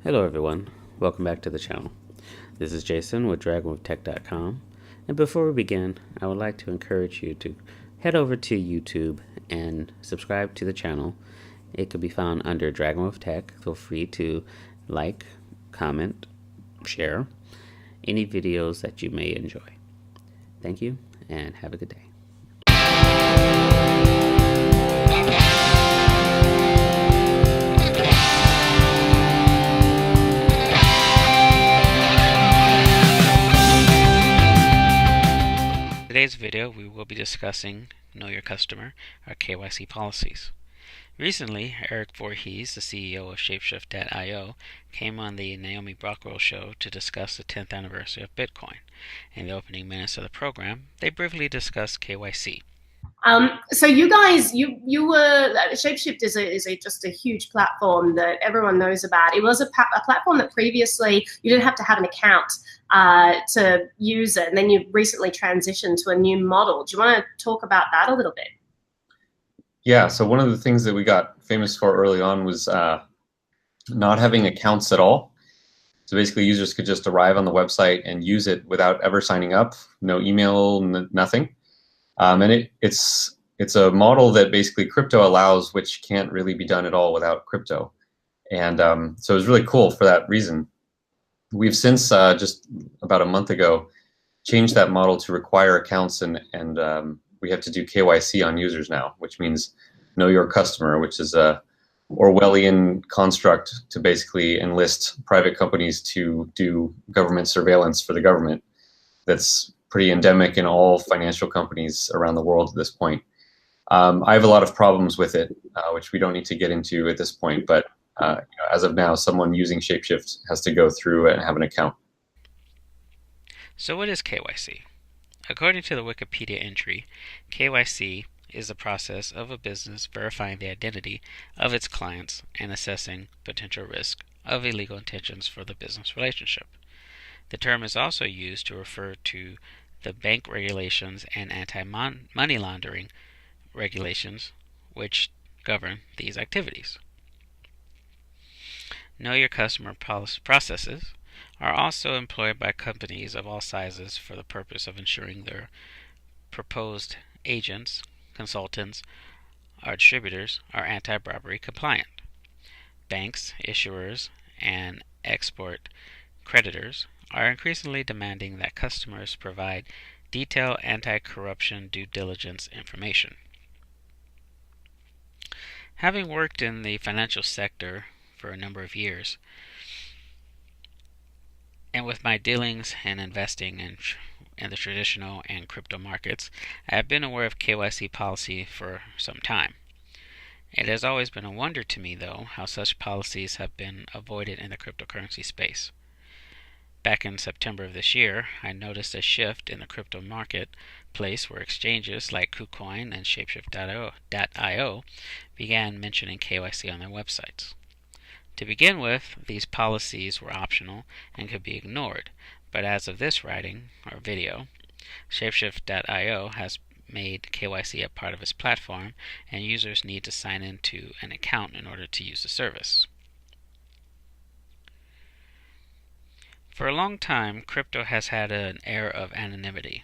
Hello everyone, welcome back to the channel. This is Jason with DragonWithTech.com, and before we begin, I would like to encourage you to head over to YouTube and subscribe to the channel. It could be found under Dragon with Tech. Feel free to like, comment, share any videos that you may enjoy. Thank you and have a good day. In today's video, we will be discussing Know Your Customer, or KYC policies. Recently, Eric Voorhees, the CEO of Shapeshift.io, came on the Naomi Brockwell show to discuss the 10th anniversary of Bitcoin. In the opening minutes of the program, they briefly discussed KYC. So you guys, you were Shapeshift is just a huge platform that everyone knows about. It was a platform that previously you didn't have to have an account to use it, and then you recently transitioned to a new model. Do you want to talk about that a little bit? Yeah, so one of the things that we got famous for early on was not having accounts at all. So basically users could just arrive on the website and use it without ever signing up, no email, nothing. And it's a model that basically crypto allows, which can't really be done at all without crypto. And so it was really cool for that reason. We've since, just about a month ago, changed that model to require accounts, and we have to do KYC on users now, which means know your customer, which is a Orwellian construct to basically enlist private companies to do government surveillance for the government. That's pretty endemic in all financial companies around the world at this point. I have a lot of problems with it, which we don't need to get into at this point, but as of now, someone using Shapeshift has to go through and have an account. So what is KYC? According to the Wikipedia entry, KYC is the process of a business verifying the identity of its clients and assessing potential risk of illegal intentions for the business relationship. The term is also used to refer to the bank regulations and anti-money laundering regulations which govern these activities. Know Your Customer processes are also employed by companies of all sizes for the purpose of ensuring their proposed agents, consultants, or distributors are anti-bribery compliant. Banks, issuers, and export creditors are increasingly demanding that customers provide detailed anti-corruption due diligence information. Having worked in the financial sector for a number of years, and with my dealings and investing in the traditional and crypto markets, I have been aware of KYC policy for some time. It has always been a wonder to me, though, how such policies have been avoided in the cryptocurrency space. Back in September of this year, I noticed a shift in the crypto marketplace where exchanges like KuCoin and Shapeshift.io began mentioning KYC on their websites. To begin with, these policies were optional and could be ignored, but as of this writing, or video, Shapeshift.io has made KYC a part of its platform, and users need to sign into an account in order to use the service. For a long time, crypto has had an air of anonymity,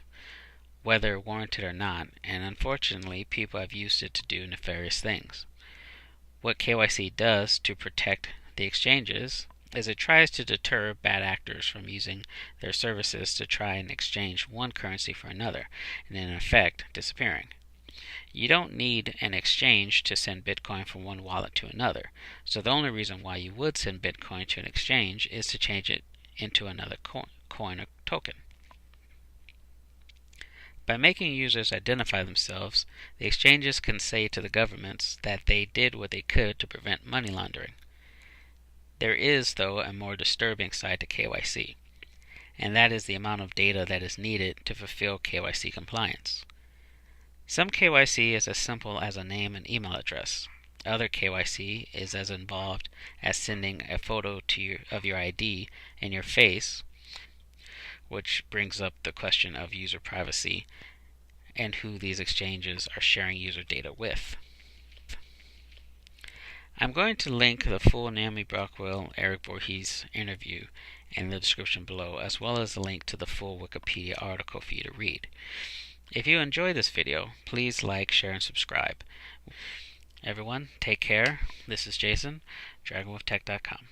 whether warranted or not, and unfortunately people have used it to do nefarious things. What KYC does to protect the exchanges is it tries to deter bad actors from using their services to try and exchange one currency for another, and in effect disappearing. You don't need an exchange to send Bitcoin from one wallet to another, so the only reason why you would send Bitcoin to an exchange is to change it into another coin or token. By making users identify themselves, the exchanges can say to the governments that they did what they could to prevent money laundering. There is, though, a more disturbing side to KYC, and that is the amount of data that is needed to fulfill KYC compliance. Some KYC is as simple as a name and email address. Other KYC is as involved as sending a photo of your ID and your face, which brings up the question of user privacy and who these exchanges are sharing user data with. I'm going to link the full Naomi Brockwell Eric Voorhees interview in the description below, as well as a link to the full Wikipedia article for you to read. If you enjoy this video, please like, share, and subscribe. Everyone, take care. This is Jason, DragonWolfTech.com.